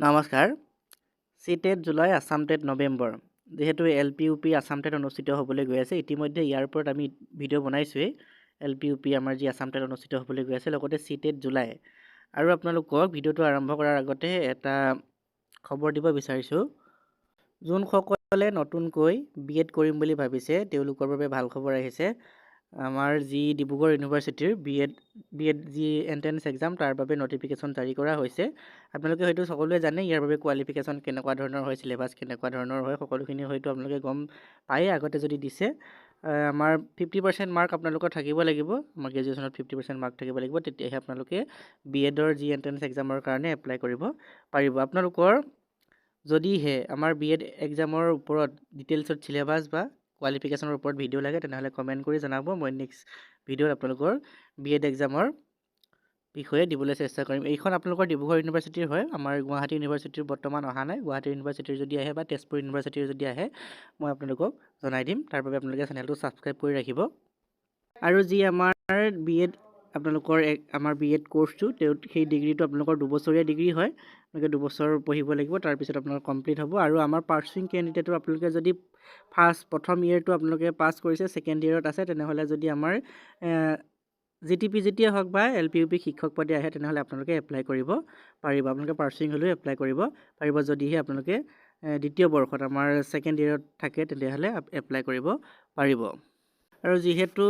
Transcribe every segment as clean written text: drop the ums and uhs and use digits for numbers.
নমস্কাৰ। CTET July, Assam TET November. যিহেতু LPUP Assam TET অনুষ্ঠিত হ'বলৈ গৈ আছে, ইতিমধ্যে ইয়াৰ ওপৰত আমি ভিডিঅ' বনাইছোৱেই। LPUP আমাৰ যি আছাম টেট অনুষ্ঠিত হ'বলৈ গৈ আছে, লগতে CTET জুলাই। আৰু আপোনালোকক ভিডিঅ'টো আৰম্ভ কৰাৰ আগতে এটা খবৰ দিব বিচাৰিছোঁ। যোনসকলে নতুনকৈ BEd কৰিম বুলি ভাবিছে, তেওঁলোকৰ বাবে ভাল খবৰ আহিছে। আমাৰ যি ডিব্ৰুগড় ইউনিভাৰ্চিটিৰ BEd যি এণ্ট্ৰেন্স এক্সাম, তাৰ বাবে নটিফিকেশ্যন জাৰি কৰা হৈছে। আপোনালোকে হয়তো সকলোৱে জানে ইয়াৰ বাবে কোৱালিফিকেশ্যন কেনেকুৱা ধৰণৰ হয়, চিলেবাছ কেনেকুৱা ধৰণৰ হয়, সকলোখিনি হয়তো আপোনালোকে গম পায়েই আগতে যদি দিছে। আমাৰ 50% মাৰ্ক আপোনালোকৰ থাকিব লাগিব। আমাৰ গ্ৰেজুৱেশ্যনত 50% মাৰ্ক থাকিব লাগিব, তেতিয়াহে আপোনালোকে BEdৰ যি এণ্ট্ৰেন্স এক্সামৰ কাৰণে এপ্লাই কৰিব পাৰিব। আপোনালোকৰ যদিহে আমাৰ BEd এক্সামৰ ওপৰত ডিটেইলছত চিলেবাছ বা কোৱালিফিকেশ্যনৰ ওপৰত ভিডিঅ' লাগে, তেনেহ'লে কমেণ্ট কৰি জনাব। মই নেক্সট ভিডিঅ'ত আপোনালোকৰ BEd এক্সামৰ বিষয়ে দিবলৈ চেষ্টা কৰিম। এইখন আপোনালোকৰ ডিব্ৰুগড় ইউনিভাৰ্চিটিৰ হয়। আমাৰ গুৱাহাটী ইউনিভাৰ্চিটিৰ বৰ্তমান অহা নাই। গুৱাহাটী ইউনিভাৰ্চিটিৰ যদি আহে বা তেজপুৰ ইউনিভাৰ্চিটিৰ যদি আহে, মই আপোনালোকক জনাই দিম। তাৰ বাবে আপোনালোকে চেনেলটো ছাবস্ক্ৰাইব কৰি ৰাখিব। আৰু যি আমাৰ BEd আপোনালোকৰ আমাৰ BEd কোৰ্চটো, সেই ডিগ্ৰীটো আপোনালোকৰ 2 বছৰীয়া ডিগ্ৰী হয়। আপোনালোকে 2 বছৰ পঢ়িব লাগিব, তাৰপিছত আপোনালোকৰ কমপ্লিট হ'ব। আৰু আমাৰ পাৰ্চুইং কেণ্ডিডেটৰ আপোনালোকে যদি প্ৰথম ইয়েৰটো আপোনালোকে পাছ কৰিছে, ছেকেণ্ড ইয়েৰত আছে, তেনেহ'লে যদি আমাৰ GTPGT হওক বা LPUP শিক্ষক পদে আহে, তেনেহ'লে আপোনালোকে এপ্লাই কৰিব পাৰিব। আপোনালোকে পাৰ্চুইং হ'লেও এপ্লাই কৰিব পাৰিব। যদিহে আপোনালোকে দ্বিতীয় বৰ্ষত আমাৰ ছেকেণ্ড ইয়েৰত থাকে, তেতিয়াহ'লে এপ্লাই কৰিব পাৰিব। আৰু যিহেতু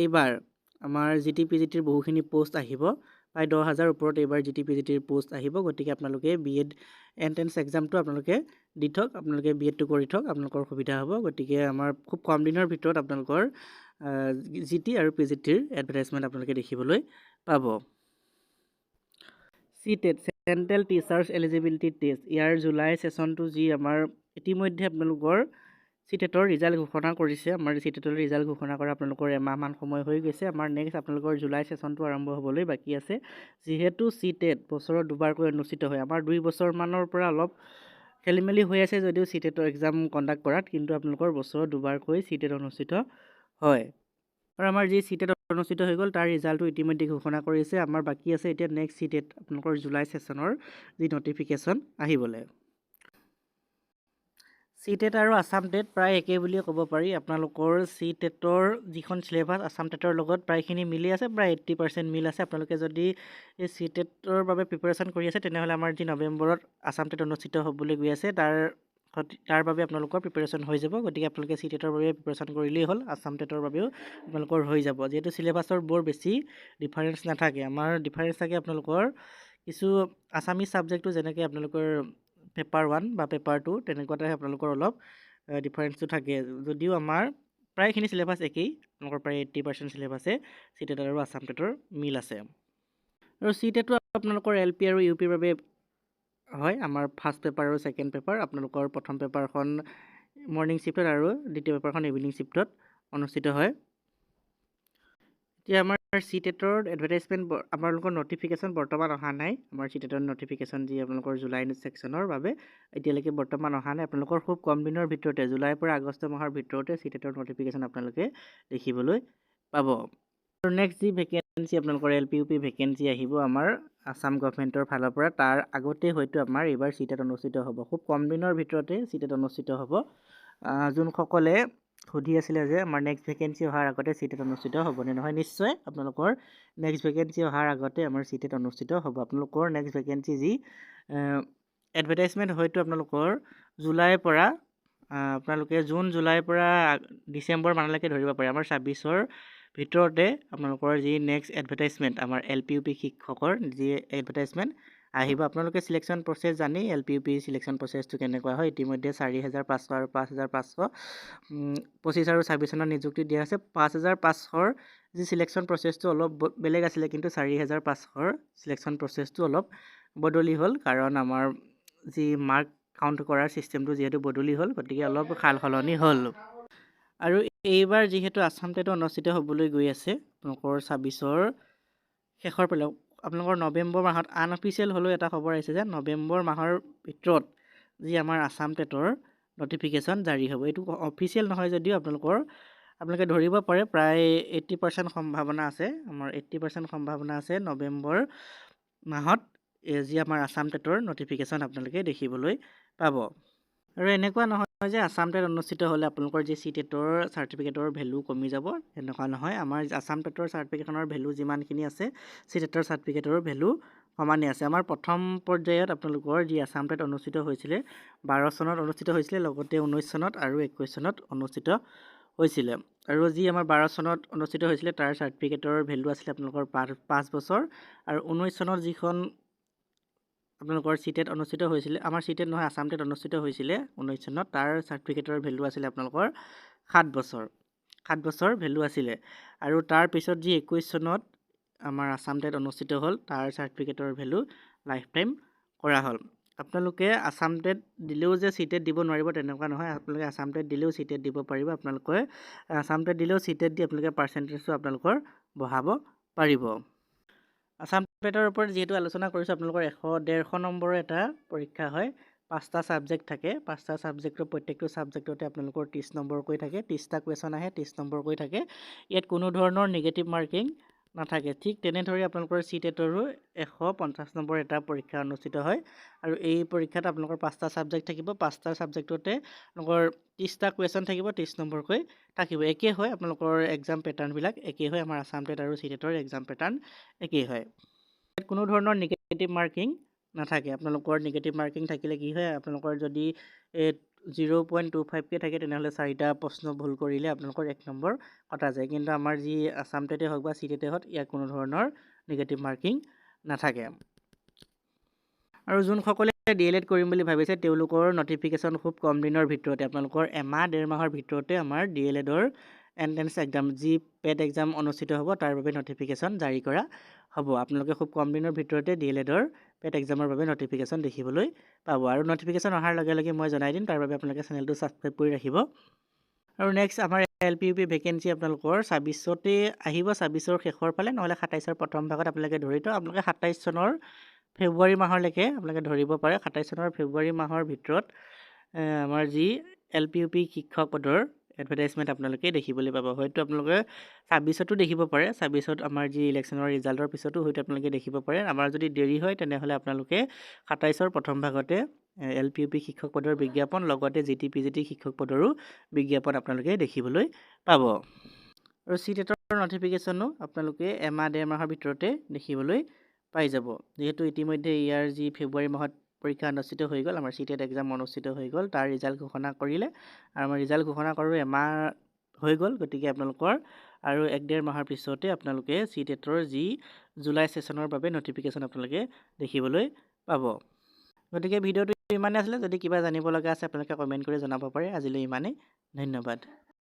এইবাৰ আমাৰ GTPGTৰ বহুখিনি পোষ্ট আহিব, প্ৰায় 10,000 ওপৰত এইবাৰ GTPGTৰ পোষ্ট আহিব। গতিকে আপোনালোকে BEd এণ্ট্ৰেন্স এক্সামটো আপোনালোকে দি থওক, আপোনালোকে BEdটো কৰি থওক, আপোনালোকৰ সুবিধা হ'ব। গতিকে আমাৰ খুব কম দিনৰ ভিতৰত আপোনালোকৰ GT আৰু PGTৰ এডভাৰটাইজমেণ্ট আপোনালোকে দেখিবলৈ পাব। CTET central teachers eligibility test, ইয়াৰ জুলাই ছেশ্যনটো যি আমাৰ ইতিমধ্যে আপোনালোকৰ CTETৰ ৰিজাল্ট ঘোষণা কৰিছে। আমাৰ CTETৰ ৰিজাল্ট ঘোষণা কৰা আপোনালোকৰ এমাহমান সময় হৈ গৈছে। আমাৰ নেক্সট আপোনালোকৰ জুলাই ছেশ্যনটো আৰম্ভ হ'বলৈ বাকী আছে। যিহেতু CTET বছৰত দুবাৰকৈ অনুষ্ঠিত হয়, আমাৰ 2 বছৰমানৰ পৰা অলপ খেলিমেলি হৈ আছে যদিও CTETৰ এক্সাম কণ্ডাক্ট কৰাত, কিন্তু আপোনালোকৰ বছৰত দুবাৰকৈ CTET অনুষ্ঠিত হয়। আৰু আমাৰ যি CTET অনুষ্ঠিত হৈ গ'ল, তাৰ ৰিজাল্টটো ইতিমধ্যে ঘোষণা কৰিছে। আমাৰ বাকী আছে এতিয়া নেক্সট CTET আপোনালোকৰ জুলাই ছেশ্যনৰ যি নটিফিকেশ্যন আহিবলৈ। CTET আৰু আছাম টেট প্ৰায় একেই বুলিয়ে ক'ব পাৰি। আপোনালোকৰ CTETৰ যিখন চিলেবাছ আছাম টেটৰ লগত প্ৰায়খিনি মিলি আছে, প্ৰায় 80% মিল আছে। আপোনালোকে যদি এই CTETৰ বাবে প্ৰিপাৰেশ্যন কৰি আছে, তেনেহ'লে আমাৰ যি নৱেম্বৰত আছাম টেট অনুষ্ঠিত হ'বলৈ গৈ আছে, তাৰ বাবে আপোনালোকৰ প্ৰিপাৰেশ্যন হৈ যাব। গতিকে আপোনালোকে CTETৰ বাবে প্ৰিপাৰেশ্যন কৰিলেই হ'ল, আছাম টেটৰ বাবেও আপোনালোকৰ হৈ যাব। যিহেতু চিলেবাছৰ বৰ বেছি ডিফাৰেঞ্চ নাথাকে। আমাৰ ডিফাৰেঞ্চ থাকে আপোনালোকৰ কিছু আছামিজ ছাবজেক্টটো, যেনেকৈ আপোনালোকৰ পেপাৰ 1 বা পেপাৰ 2, তেনেকুৱাতে আপোনালোকৰ অলপ ডিফাৰেঞ্চটো থাকে। যদিও আমাৰ প্ৰায়খিনি চিলেবাছ একেই, আপোনালোকৰ প্ৰায় 80% চিলেবাছে CTET আৰু আছাম টেটৰ মিল আছে। আৰু CTETটো আপোনালোকৰ LP আৰু UPৰ বাবে হয়। আমাৰ ফাৰ্ষ্ট পেপাৰ আৰু ছেকেণ্ড পেপাৰ, আপোনালোকৰ প্ৰথম পেপাৰখন মৰ্ণিং শ্বিফ্টত আৰু দ্বিতীয় পেপাৰখন ইভিনিং শ্বিফ্টত অনুষ্ঠিত হয়। এতিয়া আমাৰ CTETৰ এডভাৰটাইজমেণ্ট, আপোনালোকৰ নটিফিকেশ্যন বৰ্তমান অহা নাই। আমাৰ CTETৰ নটিফিকেশ্যন যি আপোনালোকৰ জুলাই ছেকশ্যনৰ বাবে এতিয়ালৈকে বৰ্তমান অহা নাই। আপোনালোকৰ খুব কম দিনৰ ভিতৰতে, জুলাইৰ পৰা আগষ্ট মাহৰ ভিতৰতে CTETৰ নটিফিকেশ্যন আপোনালোকে দেখিবলৈ পাব। আৰু নেক্সট যি ভেকেঞ্চি আপোনালোকৰ LPUP ভেকেঞ্চি আহিব আমাৰ আছাম গভৰ্ণমেণ্টৰ ফালৰ পৰা, তাৰ আগতে হয়তো আমাৰ এইবাৰ CTET অনুষ্ঠিত হ'ব। খুব কম দিনৰ ভিতৰতে CTET অনুষ্ঠিত হ'ব। যোনসকলে সুধি আছিলে যে আমাৰ নেক্সট ভেকেঞ্চি অহাৰ আগতে CTET অনুষ্ঠিত হ'বনে নহয়, নিশ্চয় আপোনালোকৰ নেক্সট ভেকেঞ্চি অহাৰ আগতে আমাৰ CTET অনুষ্ঠিত হ'ব। আপোনালোকৰ নেক্সট ভেকেঞ্চি যি এডভাৰটাইজমেণ্ট হয়তো আপোনালোকৰ জুলাইৰ পৰা আপোনালোকে জুলাইৰ পৰা ডিচেম্বৰ মানলৈকে ধৰিব পাৰে। আমাৰ 26ৰ ভিতৰতে আপোনালোকৰ যি নেক্সট এডভাৰটাইজমেণ্ট, আমাৰ LPUP শিক্ষকৰ যি এডভাৰটাইজমেণ্ট আহিব। আপোনালোকে চিলেকশ্যন প্ৰচেছ জানি, LPUP চিলেকশ্যন প্ৰচেছটো কেনেকুৱা হয়, ইতিমধ্যে 4,500 আৰু 5,500 25 আৰু 26 চনত নিযুক্তি দিয়া আছে। 5,500ৰ যি চিলেকশ্যন প্ৰচেছটো অলপ বেলেগ আছিলে, কিন্তু 4,500ৰ চিলেকশ্যন প্ৰচেছটো অলপ বদলি হ'ল, কাৰণ আমাৰ যি মাৰ্ক কাউণ্ট কৰাৰ ছিষ্টেমটো যিহেতু বদলি হ'ল, গতিকে অলপ সাল সলনি হ'ল। আৰু এইবাৰ যিহেতু আছাম টেট অনুষ্ঠিত হ'বলৈ গৈ আছে, আপোনালোকৰ 26ৰ শেষৰ ফালে, আপোনালোকৰ নৱেম্বৰ মাহত আনঅফিচিয়েল হ'লেও এটা খবৰ আহিছে যে নৱেম্বৰ মাহৰ ভিতৰত যি আমাৰ আছাম টেটৰ নটিফিকেশ্যন জাৰি হ'ব। এইটো অফিচিয়েল নহয় যদিও আপোনালোকে ধৰিব পাৰে প্ৰায় 80% সম্ভাৱনা আছে। আমাৰ 80% সম্ভাৱনা আছে নৱেম্বৰ মাহত যি আমাৰ আসাম টেটৰ নটিফিকেশ্যন আপোনালোকে দেখিবলৈ পাব। আৰু এনেকুৱা নহয় যে আসাম টেট অনুষ্ঠিত হ'লে আপোনালোকৰ যি চি টেটৰ চাৰ্টিফিকেটৰ ভেলু কমি যাব, এনেকুৱা নহয়। আমাৰ আসাম টেটৰ চাৰ্টিফিকেটখনৰ ভেলু যিমানখিনি আছে চি টেটৰ চাৰ্টিফিকেটৰ ভেলু সমানে আছে। আমাৰ প্ৰথম পৰ্যায়ত আপোনালোকৰ যি আসাম টেট অনুষ্ঠিত হৈছিলে 12 চনত অনুষ্ঠিত হৈছিলে, লগতে 19 চনত আৰু 21 চনত অনুষ্ঠিত হৈছিলে। আৰু যি আমাৰ 12 চনত অনুষ্ঠিত হৈছিলে তাৰ চাৰ্টিফিকেটৰ ভেলু আছিলে আপোনালোকৰ 5 বছৰ, আৰু 19 চনত যিখন আপোনালোকৰ চি টেট অনুষ্ঠিত হৈছিলে, আমাৰ চি টেট নহয় আসাম টেট অনুষ্ঠিত হৈছিলে 19 চনত, তাৰ চাৰ্টিফিকেটৰ ভেলু আছিলে আপোনালোকৰ 7 বছৰ। 7 বছৰ ভেলু আছিলে। আৰু তাৰ পিছত যি 21 চনত আমাৰ আসাম টেট অনুষ্ঠিত হ'ল, তাৰ চাৰ্টিফিকেটৰ ভেলু লাইফ টাইম কৰা হ'ল। আপোনালোকে আসাম টেট দিলেও যে চি টেট দিব নোৱাৰিব তেনেকুৱা নহয়। আপোনালোকে আসাম টেট দিলেও চি টেট দিব পাৰিব। আপোনালোকে আসাম টেট দিলেও চি টেট দি আপোনালোকে পাৰ্চেণ্টেজটো আপোনালোকৰ বঢ়াব পাৰিব। আসাম টেটৰ ওপৰত যিহেতু আলোচনা কৰিছোঁ, আপোনালোকৰ 100-150 নম্বৰৰ এটা পৰীক্ষা হয়। 5টা ছাবজেক্ট থাকে। 5টা ছাবজেক্টৰ প্ৰত্যেকটো ছাবজেক্টতে আপোনালোকৰ 30 নম্বৰকৈ থাকে। 30টা কুৱেশ্যন আহে, 30 নম্বৰকৈ থাকে। ইয়াত কোনো ধৰণৰ নিগেটিভ মাৰ্কিং নাথাকে। ঠিক তেনেদৰে আপোনালোকৰ চি টেটৰো 150 নম্বৰ এটা পৰীক্ষা অনুষ্ঠিত হয়। আৰু এই পৰীক্ষাত আপোনালোকৰ 5টা ছাবজেক্ট থাকিব। 5টা ছাবজেক্টতে আপোনালোকৰ 30টা কুৱেশ্যন থাকিব, 30 নম্বৰকৈ থাকিব। একেই হয় আপোনালোকৰ এক্সাম পেটাৰ্ণবিলাক একেই হয়। আমাৰ আসাম টেট আৰু চি টেটৰ এক্সাম পেটাৰ্ণ একেই হয়। ইয়াত কোনো ধৰণৰ নিগেটিভ মাৰ্কিং নাথাকে। আপোনালোকৰ নিগেটিভ মাৰ্কিং থাকিলে কি হয়, আপোনালোকৰ যদি 0.25কে থাকে তেনেহ'লে 4টা প্ৰশ্ন ভুল কৰিলে আপোনালোকৰ 1 নম্বৰ কটা যায়। কিন্তু আমাৰ যি আসাম টেটে হওক বা চি টেটে হওক, ইয়াত কোনো ধৰণৰ নিগেটিভ মাৰ্কিং নাথাকে। আৰু যোনসকলে DLED কৰিম বুলি ভাবিছে তেওঁলোকৰ নটিফিকেশ্যন খুব কম দিনৰ ভিতৰতে, আপোনালোকৰ এমাহ 1.5 মাহৰ ভিতৰতে আমাৰ DLEDৰ এণ্ট্ৰেন্স এক্সাম যি পেট এক্সাম অনুষ্ঠিত হ'ব তাৰ বাবে নটিফিকেশ্যন জাৰি কৰা হ'ব। আপোনালোকে খুব কম দিনৰ ভিতৰতে DLEDৰ পেট এক্সামৰ বাবে নটিফিকেশ্যন দেখিবলৈ পাব। আৰু নটিফিকেশ্যন অহাৰ লগে লগে মই জনাই দিম, তাৰ বাবে আপোনালোকে চেনেলটো ছাবস্ক্ৰাইব কৰি ৰাখিব। আৰু নেক্সট আমাৰ LPUP ভেকেঞ্চি আপোনালোকৰ 26তে আহিব, 26ৰ শেষৰ ফালে, নহ'লে 27ৰ প্ৰথম ভাগত আপোনালোকে ধৰি থওক। আপোনালোকে 27 চনৰ ফেব্ৰুৱাৰী মাহলৈকে আপোনালোকে ধৰিব পাৰে। 27 চনৰ ফেব্ৰুৱাৰী মাহৰ ভিতৰত আমাৰ যি LPUP শিক্ষক পদৰ এডভাৰটাইজমেণ্ট আপোনালোকে দেখিবলৈ পাব। হয়তো আপোনালোকে 26তো দেখিব পাৰে, 26ত আমাৰ যি ইলেকশ্যনৰ ৰিজাল্টৰ পিছতো হয়তো আপোনালোকে দেখিব পাৰে। আমাৰ যদি দেৰি হয় তেনেহ'লে আপোনালোকে 27ৰ প্ৰথম ভাগতে LPUP শিক্ষক পদৰ বিজ্ঞাপন, লগতে GT-PGT শিক্ষক পদৰো বিজ্ঞাপন আপোনালোকে দেখিবলৈ পাব। আৰু চি টেটৰ নটিফিকেশ্যনো আপোনালোকে এমাহ 1.5 মাহৰ ভিতৰতে দেখিবলৈ পাই যাব। যিহেতু ইতিমধ্যে ইয়াৰ যি ফেব্ৰুৱাৰী মাহত পৰীক্ষা অনুষ্ঠিত হৈ গ'ল, আমাৰ চি টেট এক্সাম অনুষ্ঠিত হৈ গ'ল, তাৰ ৰিজাল্ট ঘোষণা কৰিলে, আৰু আমাৰ ৰিজাল্ট ঘোষণা কৰোঁ এমাহ হৈ গ'ল। গতিকে আপোনালোকৰ আৰু 1-1.5 মাহৰ পিছতে আপোনালোকে চি টেটৰ যি জুলাই ছেশ্যনৰ বাবে নটিফিকেশ্যন আপোনালোকে দেখিবলৈ পাব। গতিকে ভিডিঅ'টো ইমানেই আছিলে। যদি কিবা জানিব লগা আছে আপোনালোকে কমেণ্ট কৰি জনাব পাৰে। আজিলৈ ইমানেই, ধন্যবাদ।